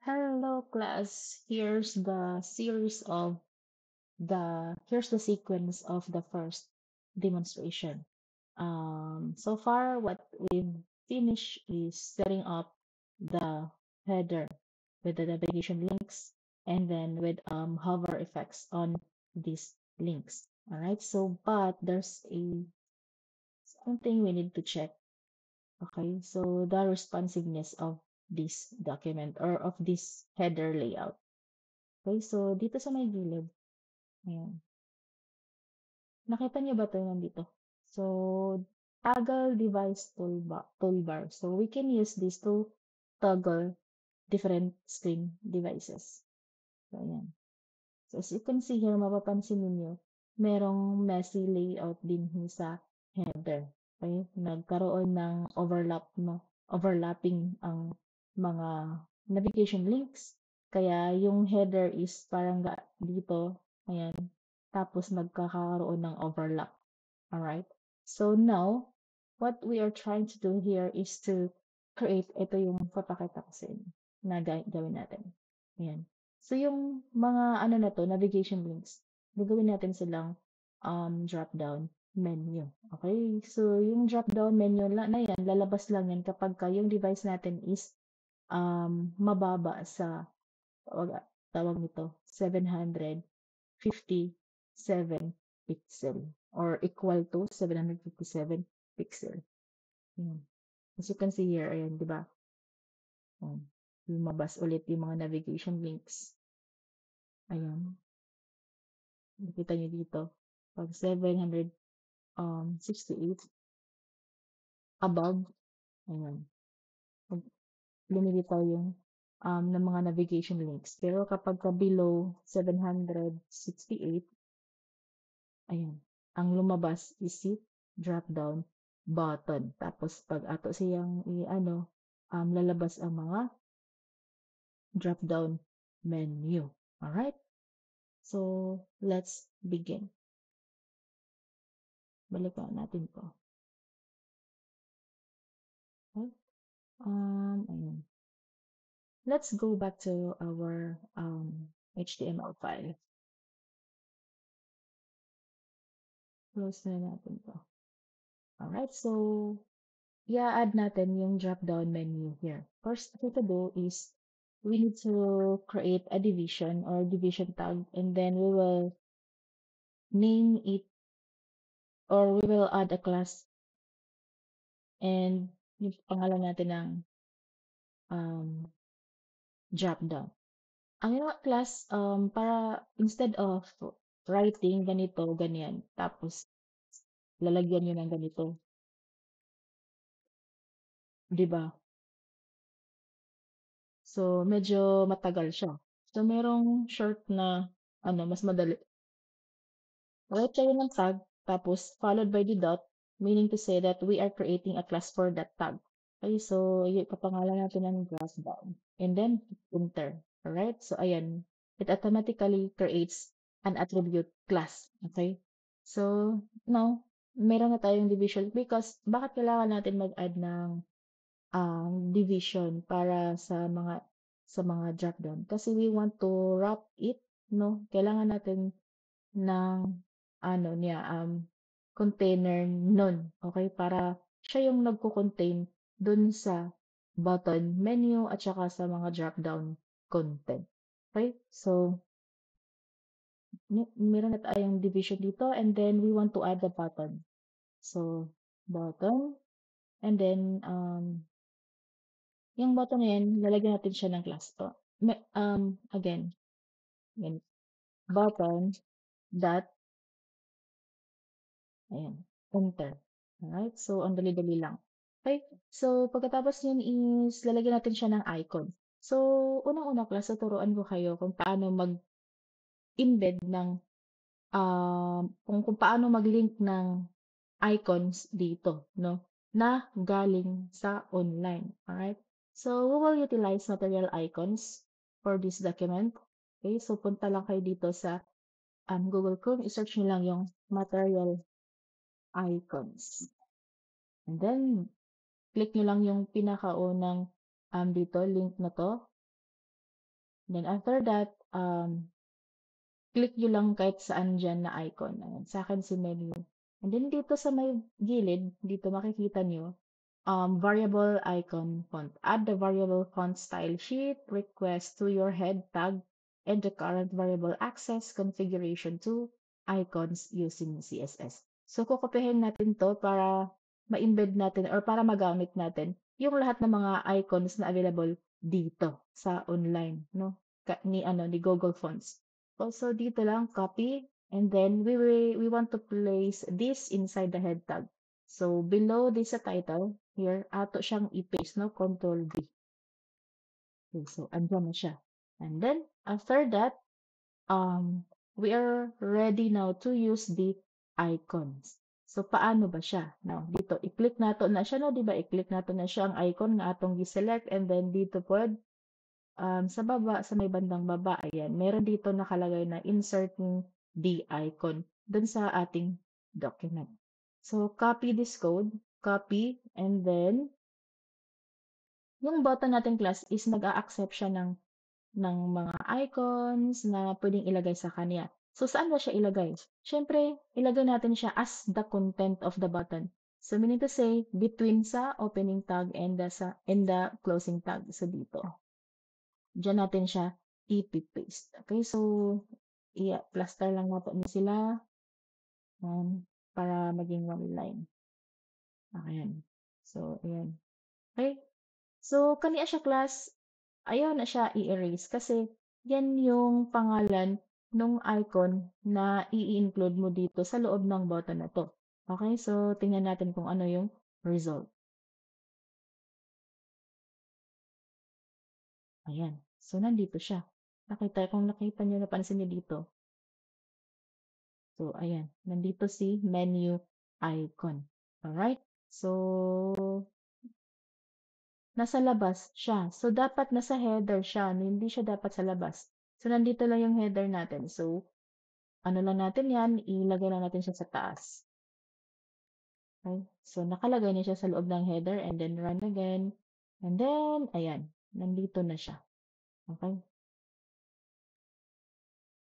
Hello class. Here's the sequence of the first demonstration. So far what we've finished is setting up the header with the navigation links and then with hover effects on these links. All right. But there's a something we need to check. Okay. So the responsiveness of this document or of this header layout. Okay, so dito sa may gilid, ayan. Nakita niyo ba 'to nandito? So, toggle device toolbar. So, we can use this to toggle different screen devices. So, ayan. So, as you can see here, mapapansin ninyo, merong messy layout din sa header. Okay? Nagkaroon ng overlapping ang mga navigation links. Kaya yung header is parang dito, ayan. Tapos nagkakaroon ng overlap. Alright? So now, what we are trying to do here is to create, ito yung papakita ko sa inyo na gawin natin. Ayan. So yung mga ano na to, navigation links, gagawin natin silang drop-down menu. Okay? So yung drop-down menu na yan, lalabas lang yan kapag yung device natin is mababa sa tawag nito 757 pixel or equal to 757 pixel. Ayan. As you can see here, ayan, di ba? Lumabas ulit yung mga navigation links. Ayan. Nakita niyo dito. Pag 768 above, ayan. Pag lumilitaw yung ng mga navigation links. Pero kapag below 768, ayan. Ang lumabas is si drop down button. Tapos pag ato siyang lalabas ang mga drop down menu. Alright? So, let's begin. Balikan natin to. Okay? Ayan. Let's go back to our HTML file. Close na natin to. Alright, so i-add natin yung drop-down menu here. First thing to do is we need to create a division or division tag, and then we will name it, or we will add a class and yung pangalan natin ng drop-down. Ang ginawa class, para instead of writing ganito, ganyan, tapos lalagyan nyo ng ganito, di ba? So, medyo matagal siya. So, merong short na, mas madali. Write kayo ng tag, tapos followed by the dot, meaning to say that we are creating a class for that tag. Okay, so, ipapangalan natin ng grass down. And then, enter. Alright? So, ayan. It automatically creates an attribute class. Okay? So, now, meron na tayong division because bakit kailangan natin mag-add ng division para sa mga drop down? Kasi we want to wrap it, no? Kailangan natin ng container nun, okay? Para siya yung nagko-contain dun sa button menu at saka sa mga drop-down content. Okay? So, meron na tayong division dito and then we want to add the button. So, button and then yung button na yan, lalagyan natin siya ng class. Again, button dot. Ayan, enter. Alright, so ang dali-dali lang. Okay, so pagkatapos yun is lalagyan natin siya ng icon. So, unang-una class, tuturuan ko kayo kung paano mag-embed ng, kung paano mag-link ng icons dito, no? Na galing sa online. Alright? So, we will utilize material icons for this document. Okay, so punta lang kayo dito sa Google Chrome, i-search nyo lang yung material icons. And then, click nyo lang yung pinakaunang dito, link na to. Then after that, click nyo lang kahit saan dyan na icon. Ayan, sa akin si menu. And then dito sa may gilid, dito makikita nyo, variable icon font. Add the variable font style sheet request to your head tag and the current variable access configuration to icons using CSS. So, kukopihin natin to para ma-embed natin or para magamit natin yung lahat ng mga icons na available dito sa online, no? Ni Google Fonts. Also, dito lang, copy, and then we want to place this inside the head tag. So, below this sa title, here, ato siyang i-paste, no? Control V. Okay, so, andyan na siya. And then, after that, we are ready now to use the icons. So, paano ba siya? Now, dito, i-click nato na siya, no? Diba? I-click nato na siya ang icon na atong i-select, and then dito po, sa baba, sa may bandang baba, ayan, meron dito nakalagay na inserting the icon dun sa ating document. So, copy this code, copy, and then, yung button natin class is nag-a-accept siya ng mga icons na pwedeng ilagay sa kanya. So, saan ba siya ilagay? Siyempre, ilagay natin siya as the content of the button. So, meaning to say, between sa opening tag and the closing tag. So, dito. Diyan natin siya i-paste. Okay, so, plaster lang natin sila para maging one line. Ayan. So, ayan. Okay. So, kaniya siya class, ayaw na siya i-erase kasi yan yung pangalan nung icon na i-include mo dito sa loob ng button na to. Okay, so tingnan natin kung ano yung result. Ayan. So, nandito siya. Kung nakita nyo, napansin nyo dito. So, ayan. Nandito si menu icon. Alright? So, nasa labas siya. So, dapat nasa header siya. Hindi siya dapat sa labas. So, nandito lang yung header natin. So, ano lang natin yan, ilagay lang natin siya sa taas. Okay? So, nakalagay na siya sa loob ng header and then run again. And then, ayan. Nandito na siya. Okay?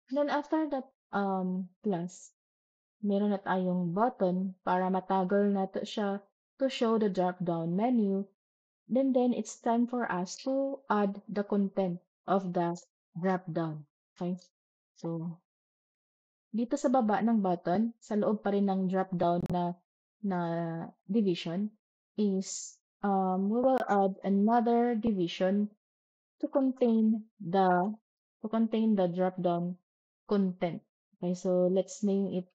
And then, after that class, meron na tayong button para matoggle nato siya to show the drop-down menu. Then it's time for us to add the content of the drop-down. Okay? So, dito sa baba ng button, sa loob pa rin ng drop-down na division, is we will add another division to contain the drop-down content. Okay, so let's name it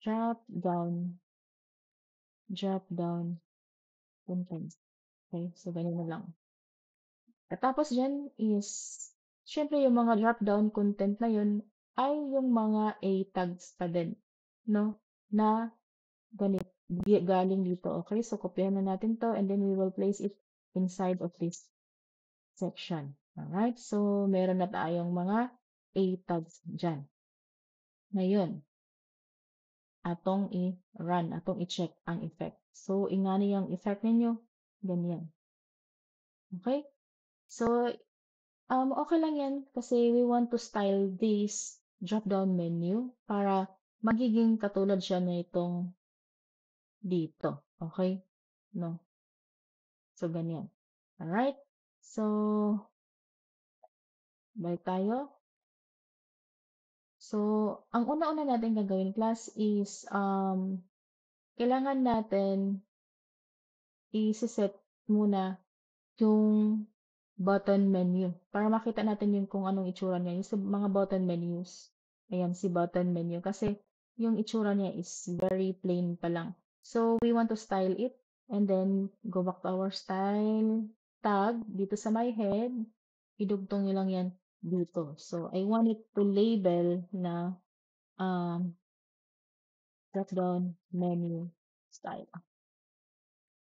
drop-down content. Okay, so ganyan na lang. At tapos dyan is, syempre yung mga drop-down content na yun ay yung mga A tags pa din, no? Na galing dito. Okay, so kopyahan na natin to and then we will place it inside of this section. Alright, so meron na tayong mga A tags dyan. Ngayon, atong i-run, atong i-check ang effect. So, ingani yung effect ninyo, ganyan. Okay? So, okay lang yan kasi we want to style this drop-down menu para magiging katulad siya na itong dito. Okay? No? So, ganyan. Alright? So, balik tayo. So, ang una-una natin gagawin class is, kailangan natin i-set muna yung button menu para makita natin yung kung anong itsura niya. Yung sa mga button menus. Ayan, si button menu. Kasi yung itsura niya is very plain pa lang. So, we want to style it and then go back to our style tag dito sa my head. Idugtong nyo lang yan dito. So, I want it to label na drop-down menu style.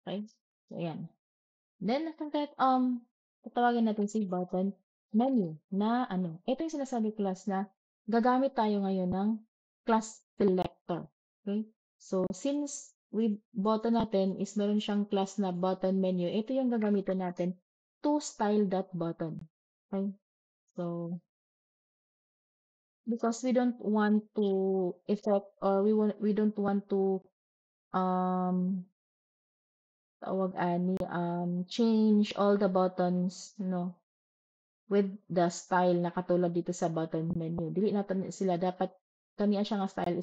Okay? So, ayan. Then, after that, tatawagin natin si button menu na ito yung sinasabi class na gagamit tayo ngayon ng class selector. Okay? So, since with button natin is meron siyang class na button menu. Ito yung gagamitin natin to style that button. Okay? So, because we don't want to effect or we don't want to um tawag ani change all the buttons no with the style na katulad dito sa button menu. Dili natin sila dapat kaniya siya nga style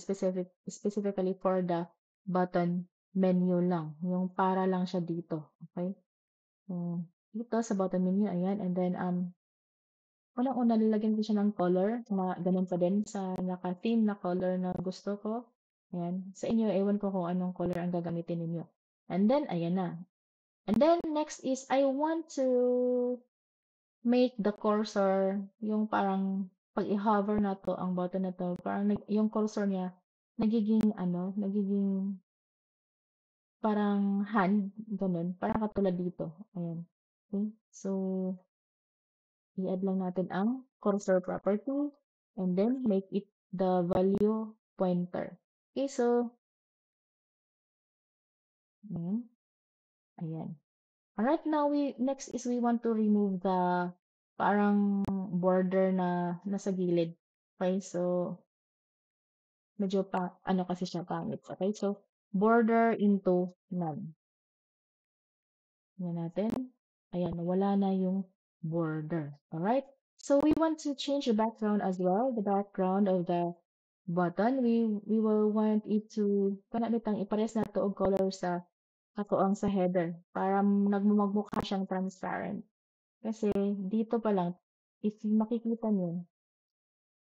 specifically for the button menu lang. Yung para lang siya dito. Okay? So, dito sa button menu, ayan. And then, unang-una, nilagyan ko siya ng color na ganun pa din sa naka-theme na color na gusto ko. Ayan. Sa inyo, ewan ko kung anong color ang gagamitin ninyo. And then, ayan na. And then, next is, I want to make the cursor, yung parang pag i-hover na to, ang button na to, parang yung cursor niya, nagiging parang hand, ganun, parang katulad dito. Ayan. Okay. So, i-add lang natin ang cursor property and then make it the value pointer. Okay, so, ayan. Ayan. Alright, now next is we want to remove the parang border na nasa gilid. Okay, so, medyo ano kasi siya pangit. Okay, so, border into none. Tingnan natin. Ayan, wala na yung border. Alright? So we want to change the background as well, the background of the button. We will want it to kana bitang ipares na to og color sa katuang sa header para magmukha siyang transparent. Kasi dito pa lang, if makikita niyo,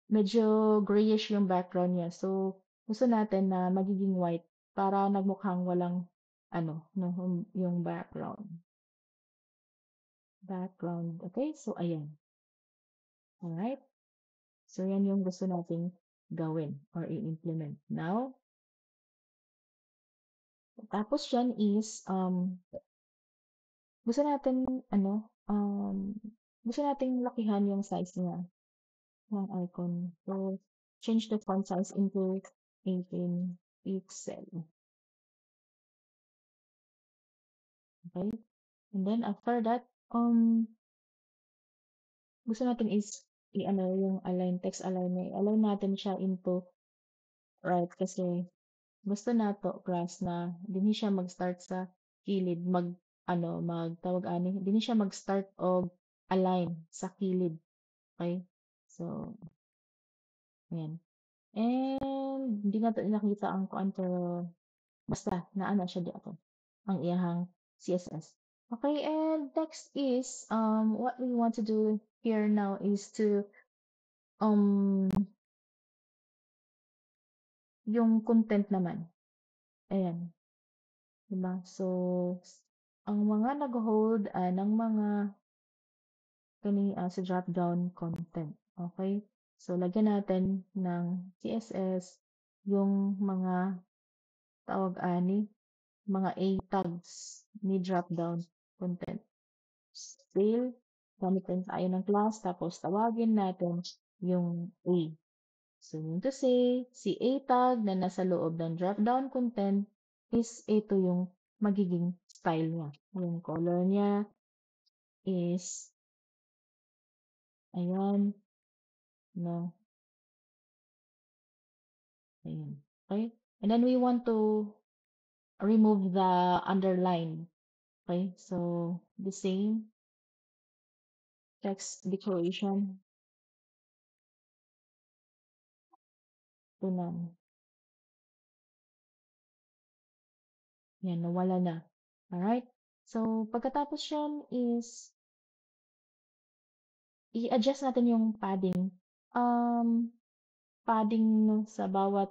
medyo grayish yung background niya. So gusto natin na magiging white para nagmukhang walang ano, no, yung background. Background. Okay? So, ayan. Alright? So, yan yung gusto nating gawin or i-implement. Now, tapos yan is, gusto natin, gusto nating lakihan yung size niya ng icon. So, change the font size into 18 pixel. Okay? And then, after that, gusto natin is, yung align, text align, align natin siya into right kasi gusto nato class na dinhi siya mag-start sa kilid magtawag ani dinhi siya mag-start og align sa kilid. Okay? So, ayan. And hindi nato nakita ang kuan pero basta naana siya di ako ang iyahang CSS. Okay, and next is what we want to do here now is to um yung content naman. Ayan. Diba? So, ang mga nag-hold ng mga sa drop-down content. Okay? So, lagyan natin ng CSS yung mga tawag ani, mga A tags ni drop-down content. Still, gamitin tayo ng class, tapos tawagin natin yung A. So, mean to say, si A tag na nasa loob ng drop-down content is ito yung magiging style niya. Yung color niya is, ayan, no, ayan. Okay? And then we want to remove the underline. Okay? So, the same text decoration to none. Yan, nawala na. Alright? So, pagkatapos yan is, i-adjust natin yung padding. Padding sa bawat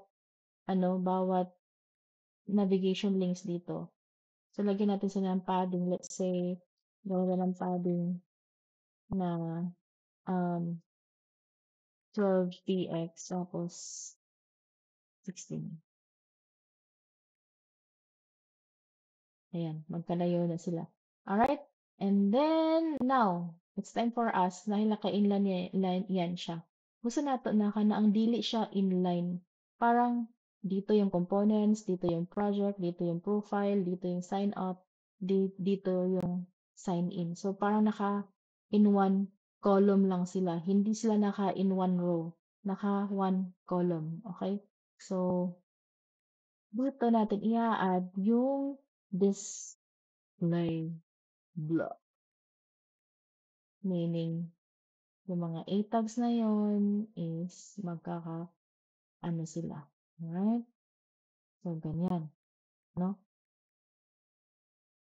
navigation links dito. So, lagyan natin sila ng padding. Let's say, gawa ng padding na um, 12px tapos 16. Ayan, magkalayo na sila. Alright? And then, now, it's time for us, dahil naka-inline yan siya. Gusto nato na ang dili siya inline. Parang dito yung components, dito yung project, dito yung profile, dito yung sign up, dito yung sign in. So parang naka in one column lang sila. Hindi sila naka in one row. Naka one column. Okay? So dito natin i-add yung display block. Meaning, yung mga A tags na yon is ano sila. Alright? So, ganyan. No?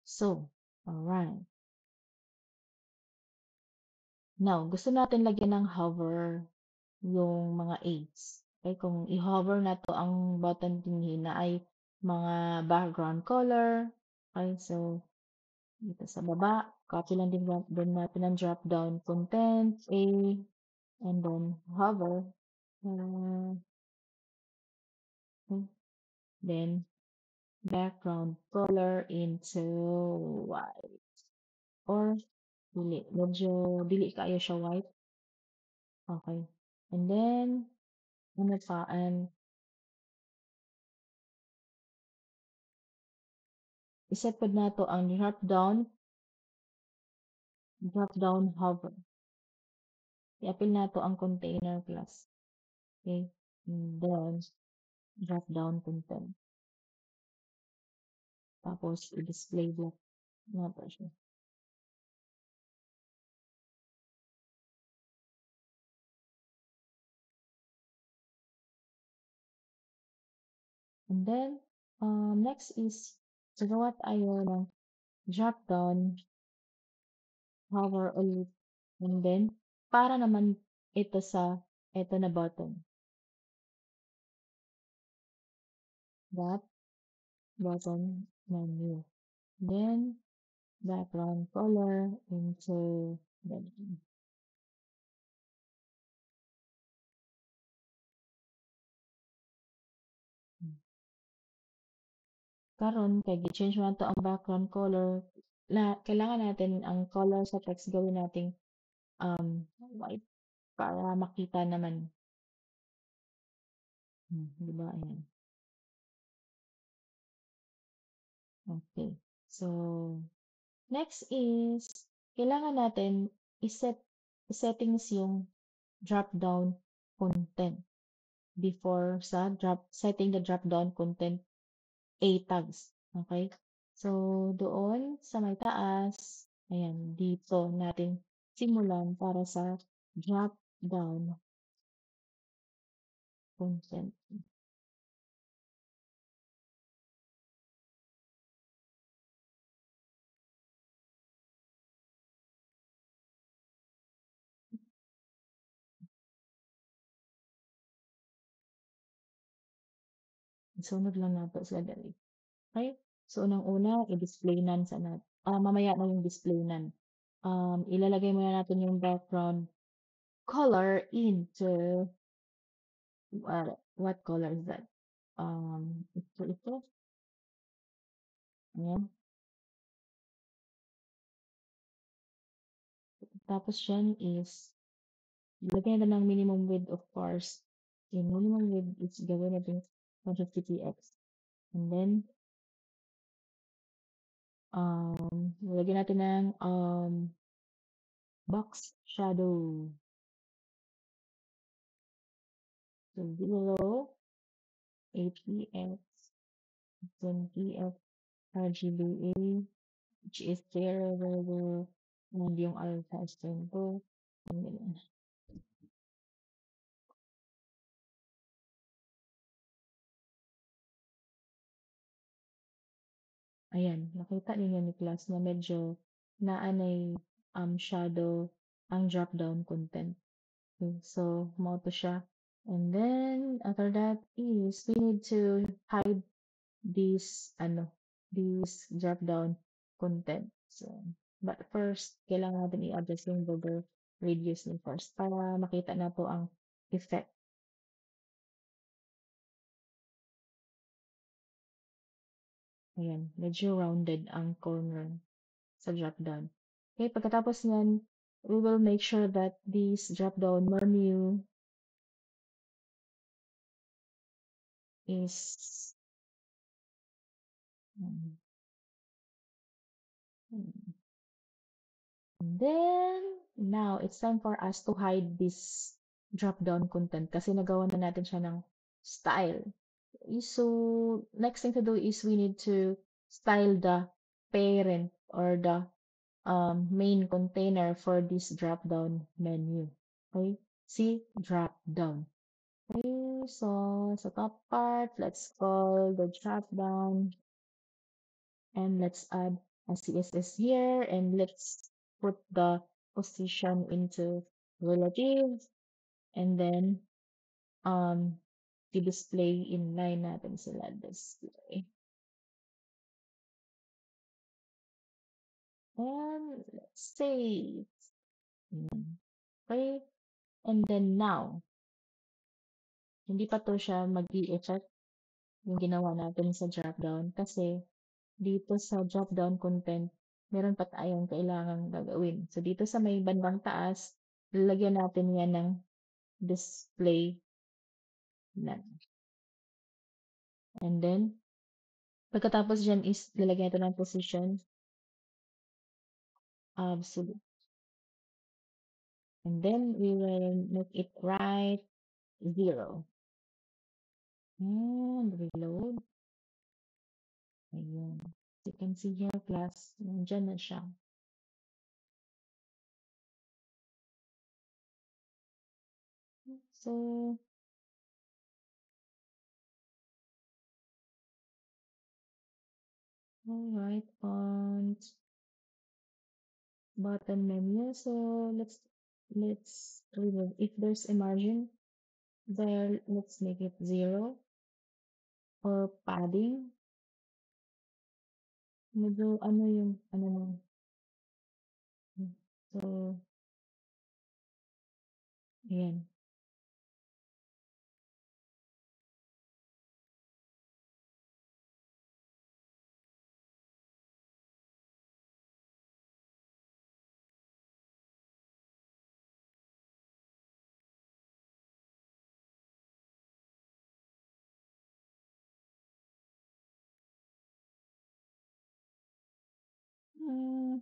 So, alright. Now, gusto natin lagyan ng hover yung mga aids. Okay, kung i-hover na to ang button tingin na ay mga background color. Okay, so dito sa baba, copy lang din natin ang drop down content, A, and then hover. Uh, then background color into white. Or dili, medyo dili kayo siya white. Okay. And then, ano pa, and iset pod nato ang drop down hover. I-appeal nato ang container class. Okay. And then, drop down content. Tapos, i-display block nato siya. And then, next is, gagawa tayo ng drop down hover ulit. And then, para naman ito na button. That button menu. Then, background color into red. Karon kay gi-change man to ang background color na kailangan natin ang color sa text gawin nating white para makita naman. Di ba? Ayan. Okay. So, next is kailangan natin settings yung drop down content before sa setting the drop down content A tags. Okay? So, doon sa may taas, ayan, dito natin simulan para sa drop down content. Sunod lang nato sila dali. Okay? So, unang-una, i-display nan sa mamaya na yung display nan. Ilalagay muna natin yung background color into what color is that? Ito. Ayan. Tapos yan is lagyan na ng minimum width of course. Yung minimum width is gawin natin 150 px. And then, lagyan natin ng box shadow. So, below 8px, 10px, RGBA, which is there, and yung alpha is 10 and ganyan. Ayan, nakita ninyo ni class na medyo naanay shadow ang drop down content. Okay, so mo to siya. And then after that is we need to hide this drop down content. So, but first, kailangan natin i-adjust yung border radius ni first para makita na po ang effect. Ayan, medyo rounded ang corner sa drop-down. Okay, pagkatapos niyan, we will make sure that this drop-down menu is mm, mm. And then now it's time for us to hide this drop-down content kasi nagawa na natin siya ng style. So next thing to do is we need to style the parent or the main container for this drop-down menu. Okay, see drop-down. Okay, so sa top part, let's call the drop-down and let's add a CSS here and let's put the position into relative and then um i-display inline natin sila display. And let's save. Okay, and then now, hindi pa to siya mag-i-effect yung ginawa natin sa dropdown kasi dito sa drop-down content, meron pa tayong kailangang gagawin. So, dito sa may bandang taas, lalagyan natin yan ng display na. And then, pagkatapos dyan is lalagyan natin ng position absolute. And then, we will make it right 0. And reload. Ayun. You can see here, class, nandyan na siya. So, alright, font, button menu. So let's remove if there's a margin there, let's make it 0 or padding. Medyo ano yung ano mo. So, ayan. Hmm,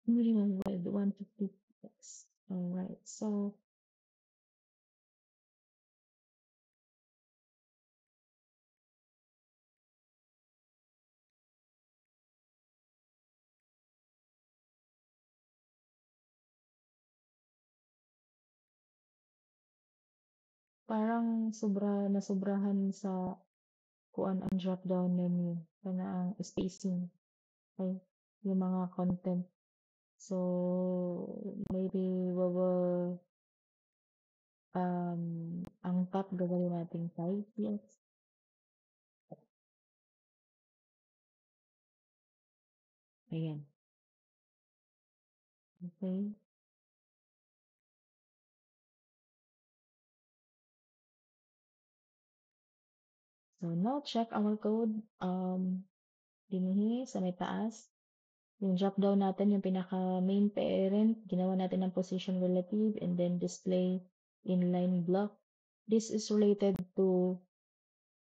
minimum width 150 pixels. Alright, so parang nasobrahan sa kuan ang drop down menu kana ang spacing ay yung mga content. So maybe we will ang top gagawin nating 5 yes. Ayan. Okay. So now check our code. Dinhi sa may taas. Yung drop down natin, yung pinaka main parent, ginawa natin ng position relative and then display inline block. This is related to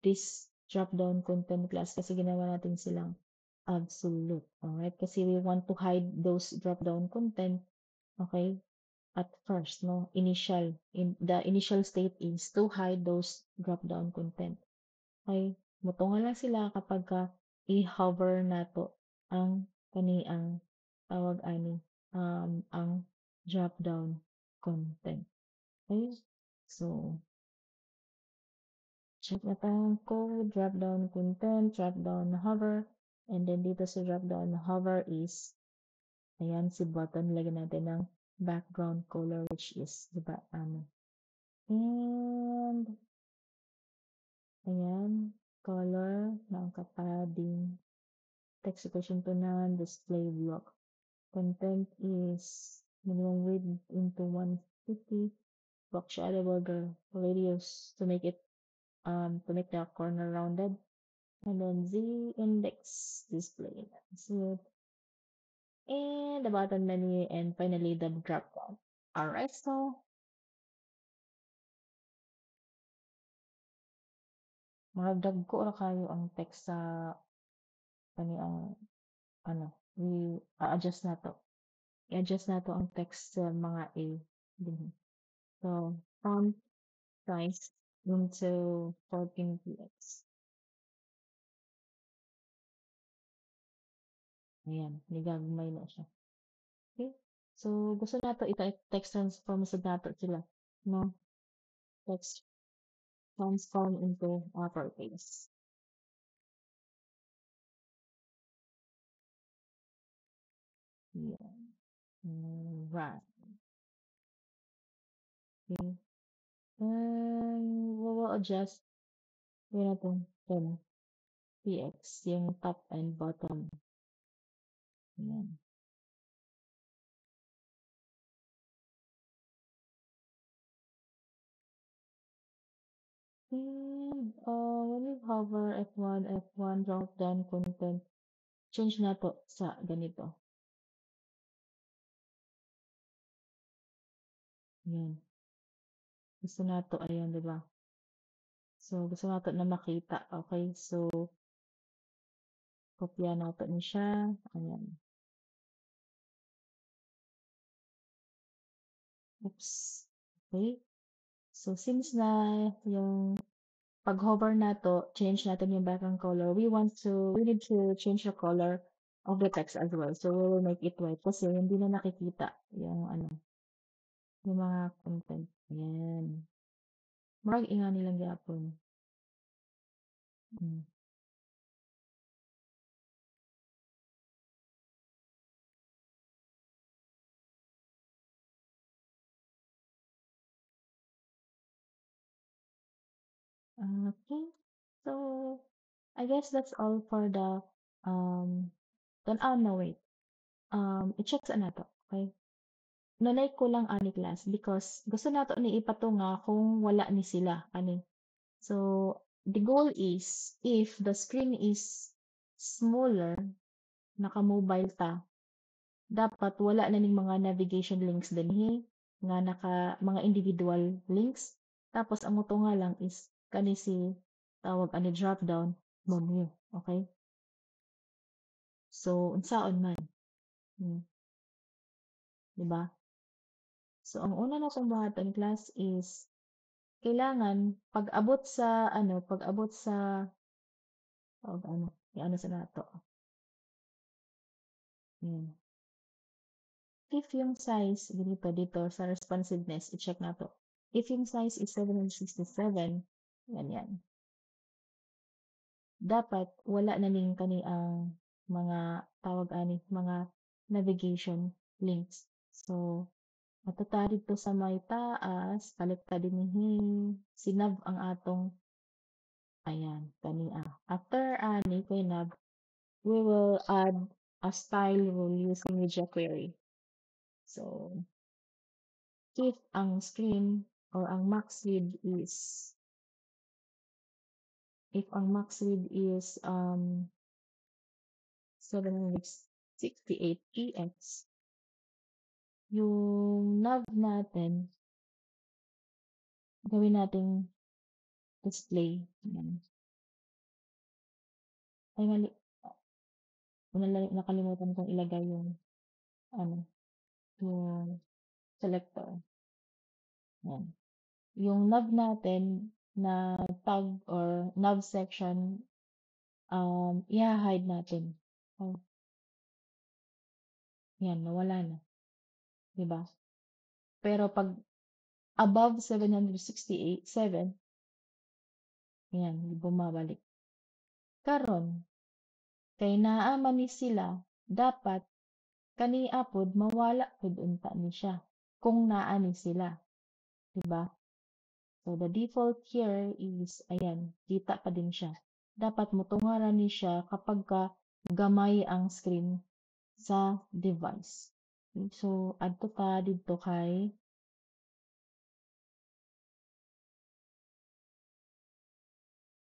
this drop down content class kasi ginawa natin silang absolute. Alright? Kasi we want to hide those drop down content. Okay? At first, no? The initial state is to hide those drop down content. Okay? Mutunga lang sila kapag i-hover nato ang kaniang tawag ani ang drop down content. Okay? So, check na tayong code, drop down content, drop down hover, and then dito sa drop down hover is ayan si button, lagyan natin ng background color which is diba and ayan color ng padding text equation to none display block content is minimum width into 150 block shadow border radius to make the corner rounded and then z index display so and the button menu and finally the drop down Alright, so murag ko ra kayo ang text sa kani ang ano, i-a-adjust nato. I-adjust nato ang text sa mga A dinhi. So, font size into 14 px. Ayan, nigagmay na siya. Okay? So, gusto nato text transform sa nato sila, no? Text transform into uppercase. Yan. Right. Okay. We will adjust yun natin 10 px yung top and bottom. Ayan. And when we hover F1 drop down content, change na to sa ganito. Ayan. Gusto nato, ayan, di ba? So, gusto nato na makita. Okay, so, kopya nato ni siya. Ayan. Oops. Okay. So, since na yung pag-hover nato, change natin yung background color, we need to change the color of the text as well. So, we will make it white kasi hindi na nakikita yung ano, yung mga content. Ayan. Murag inga nilang gyapon. Mm. Okay. So, I guess that's all for the no, wait. I-check sa nato. Okay. Nunay ko lang ani class because gusto nato ni ipatunga kung wala ni sila ani. So, the goal is if the screen is smaller, naka-mobile ta, dapat wala na ning mga navigation links dinhi nga mga individual links. Tapos ang moto nga lang is kani si tawag ani drop down menu. Okay? So, unsaon man. Hmm, di ba? So, ang una na kong buhaton class is kailangan pag-abot sa i-ano sa nato. Hmm. If yung size ganito dito sa responsiveness, i-check nato. If yung size is 767, yan. Dapat wala na ning kani ang mga tawag ani, mga navigation links. So, matuta dito sa may taas, palit ta dinhi, sinab ang atong ayan, kani After ani kay nab, we will add a style rule using media query. So, if ang screen or ang max width is if ang max width is 768 px, yung nav natin gawin nating display. Yan. Ay mali, nakalimutan kong ilagay yung ano, yung selector. Yan. Yung nav natin na tag or nav section, i-hide natin. Oh, yan, nawala na. Diba? Pero pag above 767, yan, bumabalik. Karon, kay naa man ni sila, dapat kani apod mawala pud unta ni siya kung naa ni sila, diba? So the default here is ayan, kita pa din siya. Dapat mutungaran ni siya kapag gamay ang screen sa device. Okay, so adto ta didto kay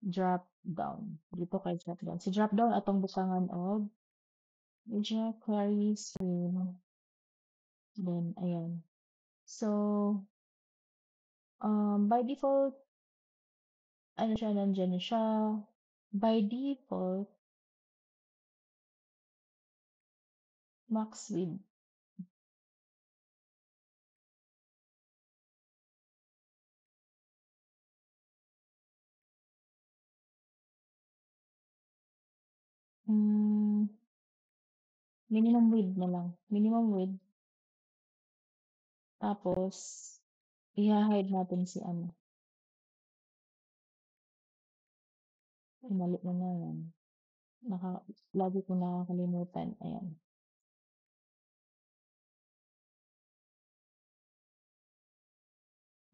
drop down. Dito kay drop down. Si drop down atong butangan og media query screen. Then ayan. So, by default, ano siya, nandiyan na siya. By default, max width. Hmm, minimum width na lang. Minimum width. Tapos, i-hide natin si ano. Ay, mali na naman. Lagi ko nakakalimutan. Ayan.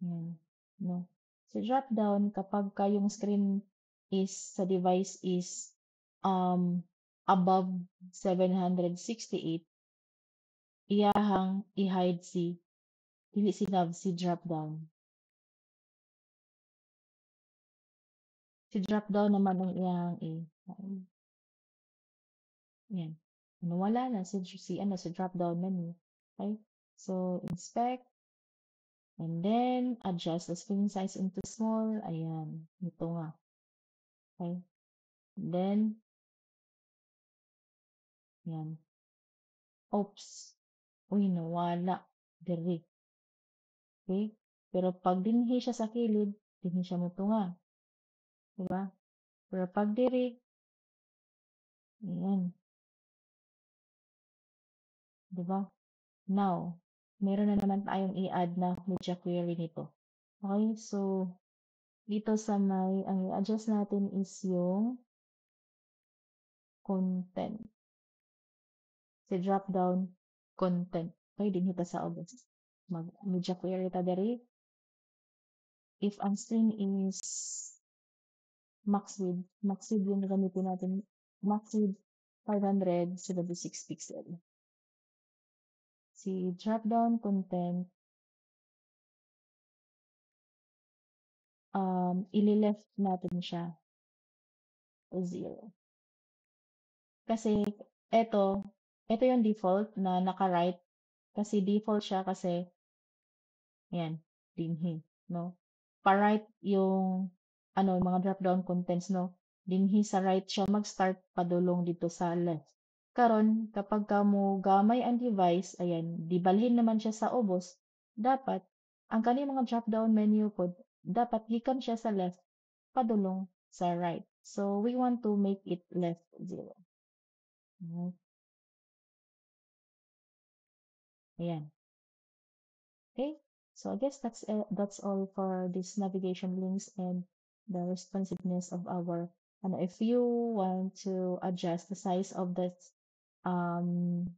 Ayan. No. Sa drop down, kapag ka yung screen is sa device is above 768, iyahang i-hide si dili si nav si drop down. Si drop down naman ang iyahang yan. Nawala na si drop down menu. Okay? So, inspect, and then adjust the screen size into small. Ayan. Ito nga. Okay? And then, yan. Oops. Uy, nawala. Diri. Okay? Pero pag dinhi siya sa kilid, dinhi siya mutunga. Diba? Pero pag diri, ayan. Diba? Now, meron na naman tayong i-add na media query nito. Okay? So, dito sa ang i-adjust natin is yung content. Si drop down, content. Okay? Dinhi ta sa August. Media query ta diri. If ang screen is max width yung gamitin natin. Max width 576 pixel. Si drop down content, ili-left natin siya to 0. Kasi eto, eto yung default na naka-right. Kasi default siya kasi, yan, dinhi, no? Pa-right yung, yung mga drop-down contents, no? Dinhi sa right siya mag-start, padulong dito sa left. Karon kapag ka mo gamay ang device, ayan, dibalhin naman siya sa ubos, dapat, ang kani mga drop-down menu pod, dapat gikan siya sa left, padulong sa right. So, we want to make it left 0. Mhm. Ayan. Okay? So I guess that's all for this navigation links and the responsiveness of our, and if you want to adjust the size of the um,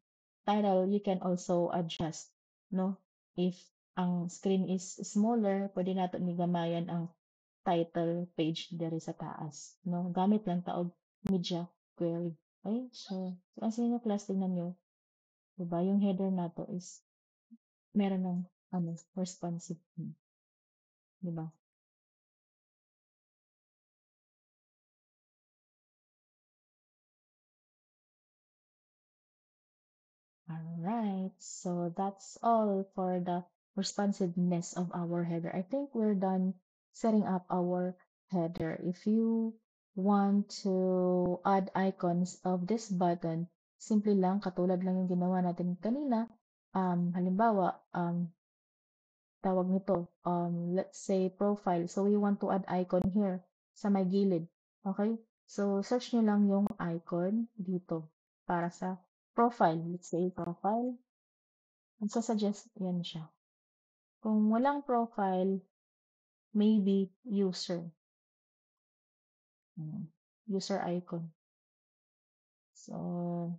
title, you can also adjust, no? If ang screen is smaller, pwede nato ni gamayan ang title page dere sa taas, no? Gamit lang taog media query. Okay? So, as inyo class, tingnan nyo, diba? Yung header nato is meron ng responsive, diba? Alright, so that's all for the responsiveness of our header. I think we're done setting up our header. If you want to add icons of this button, simple lang, katulad lang yung ginawa natin kanina. Halimbawa, tawag nito, let's say profile. So we want to add icon here sa may gilid. Okay? So search nyo lang yung icon dito para sa profile. Let's say profile. Ang suggest yan siya. Kung walang profile, maybe user. User icon. So,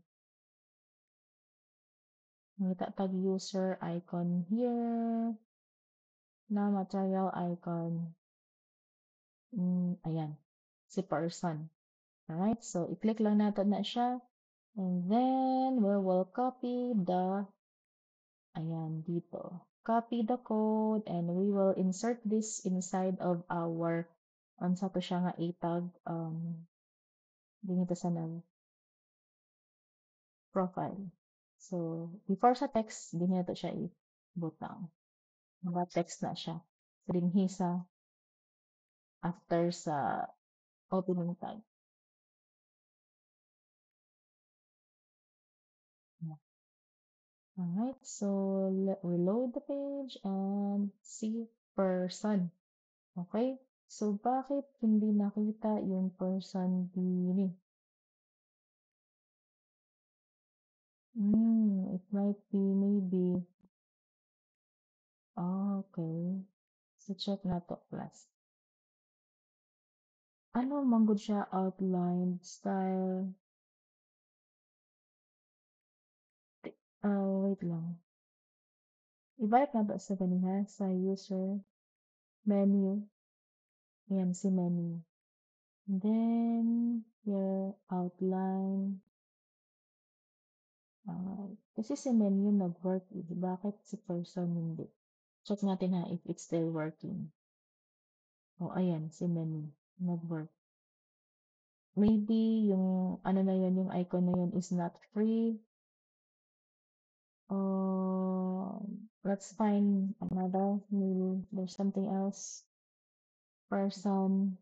tag user icon here na material icon. Ayan. Si person. Alright, so i-click lang natin na siya. And then we will copy ayan, dito. Copy the code and we will insert this inside of our, sa to siya nga itag, dito sa profile. So, before sa text, din to siya i-butang. Naka-text na siya. Rinhi sa after sa opening tag. Alright, so reload the page and see person. Okay? So, bakit hindi nakita yung person din? It might be maybe. Okay. So, check na to, class. Ano manggod siya outlined style? Wait lang. Ibalik na ba sa kanina sa user menu? Ayan, si menu. And then, your outline. Kasi si menu nag-work. Bakit si person hindi? Check natin ha if it's still working. Ayan, si menu. Nag-work. Maybe yung ano na yun, yung icon na yun is not free. Let's find another. Maybe there's something else. Person.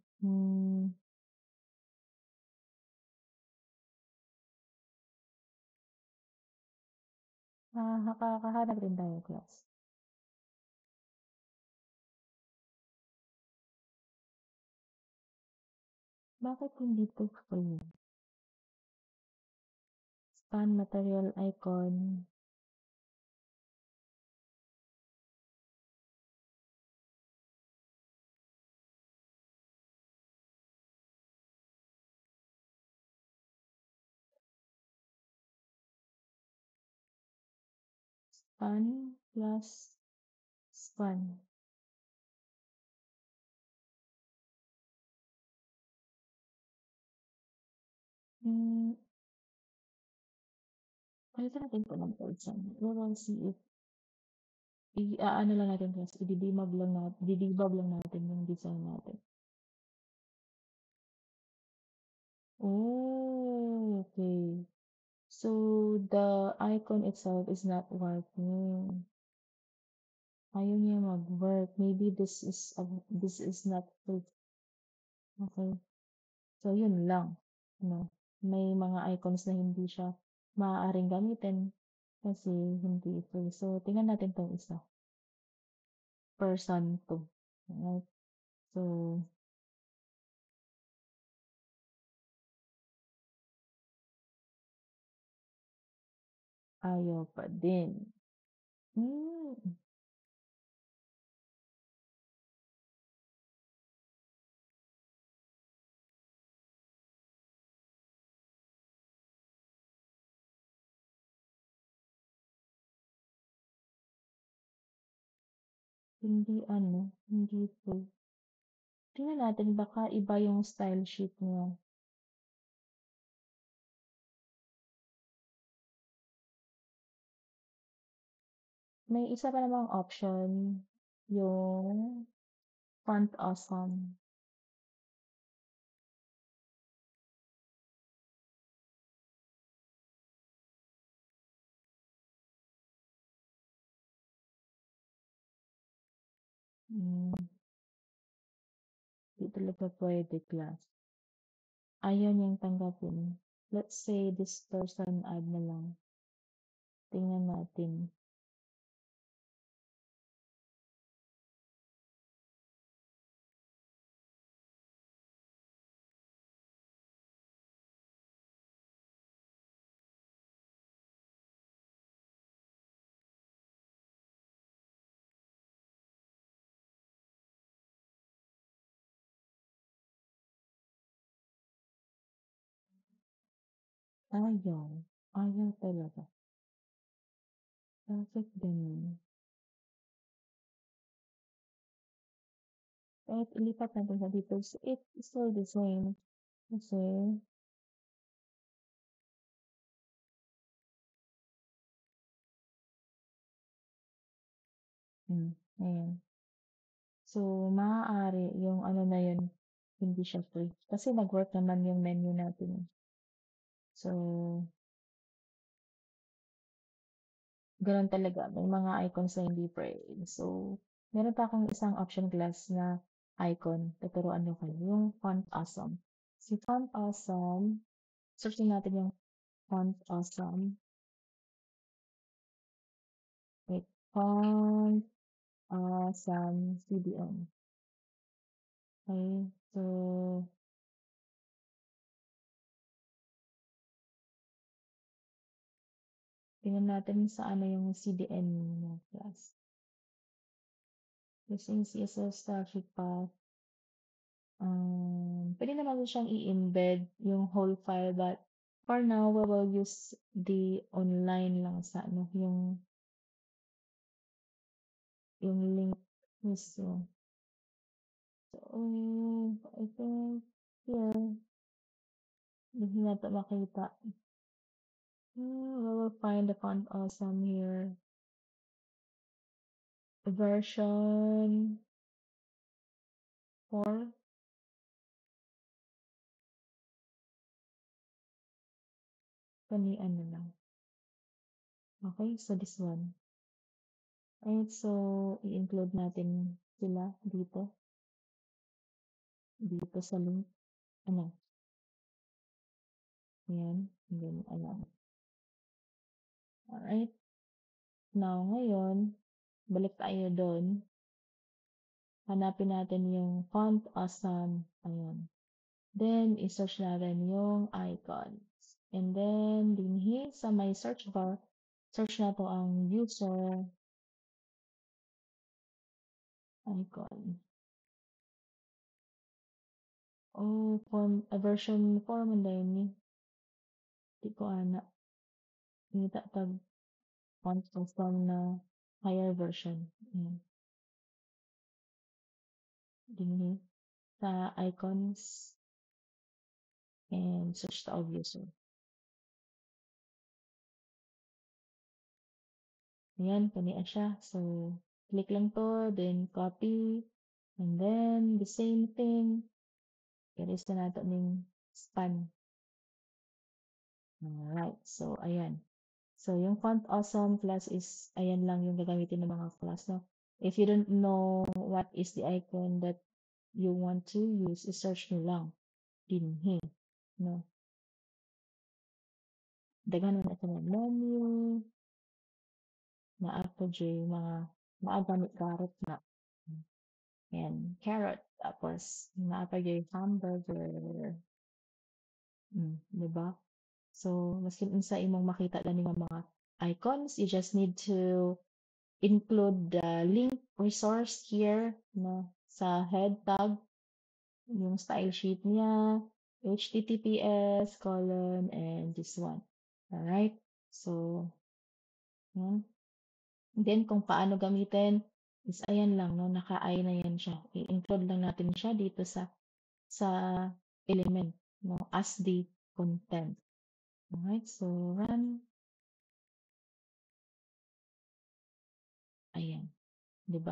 Nakakahanap rin tayo, class. Bakit hindi to free? Scan material icon. Scan plus scan. Hmm, palitan natin po ng person. We will see if ano lang natin class, i-debug lang natin yung design natin. Oh, okay. So the icon itself is not working. Ayaw niya mag-work. Maybe this is not proof. Okay. So yun lang. No. May mga icons na hindi siya maaaring gamitin kasi hindi free. So tingnan natin tong isa. Person 2. Right? So ayaw pa din. Hmm. Hindi free. Tingnan natin baka iba yung style sheet niya. May isa pa namang option, yung font awesome. Hmm, di talaga pwede class. Ayaw niyang tanggapin. Let's say this person add na lang. Tingnan natin. Ayaw. Ayaw talaga. Bakit ganun? Kahit ilipat natin sa details, it's still the same. Kasi, ayan. So, maaari yung ano na yun, hindi siya free. Kasi nag-work naman yung menu natin. So, ganun talaga. May mga icons na hindi free. So, Meron pa akong isang option class na icon. Tuturuan ko kayo. Yung Font Awesome. Si Font Awesome, search natin yung Font Awesome. Wait, Font Awesome CDN. Okay, so tingnan natin sa ano yung CDN na class. Using CSS traffic path. Pwede naman siyang i-embed yung whole file, but for now, we will use the online lang sa ano, yung link mismo. So, I think here, hindi natin makita. We will find the font awesome here. Version 4. Kani ano lang. Okay, so this one. Alright, so i-include natin sila dito. Dito sa link. Ano? Ayan. And then, ayan. Alright. Now, ngayon, balik tayo doon. Hanapin natin yung font awesome. Ayan. Then, i-search natin yung icons. And then, dinhi sa may search bar, search na to ang user icon. Oh, version 4 man dahil ni. Di ko ana. Nita tag font awesome na higher version. Ayan. Dinhi sa icons and search the user. Ayan, kaniya siya. So, click lang to, then copy, and then the same thing, i-erase na nato ning span. Alright, so ayan. So, yung Font Awesome class is, ayan lang yung gagamitin ng mga class, no? If you don't know what is the icon that you want to use, i-search nyo lang. Dinhi, no? Daghan mo na ito ng menu, na ato mga maagamit karot na. Ayan, carrot. Tapos, naapagay hamburger. 'Di ba? So, maski unsa imong makita lang nga mga icons, you just need to include the link resource here no, sa head tag, yung style sheet niya, https colon, and this one. Alright? So, yan. Then, kung paano gamitin, is ayan lang, no? Naka-I na yan siya. I-include lang natin siya dito sa element, no? As the content. Alright, so run. Ayan. 'Di ba?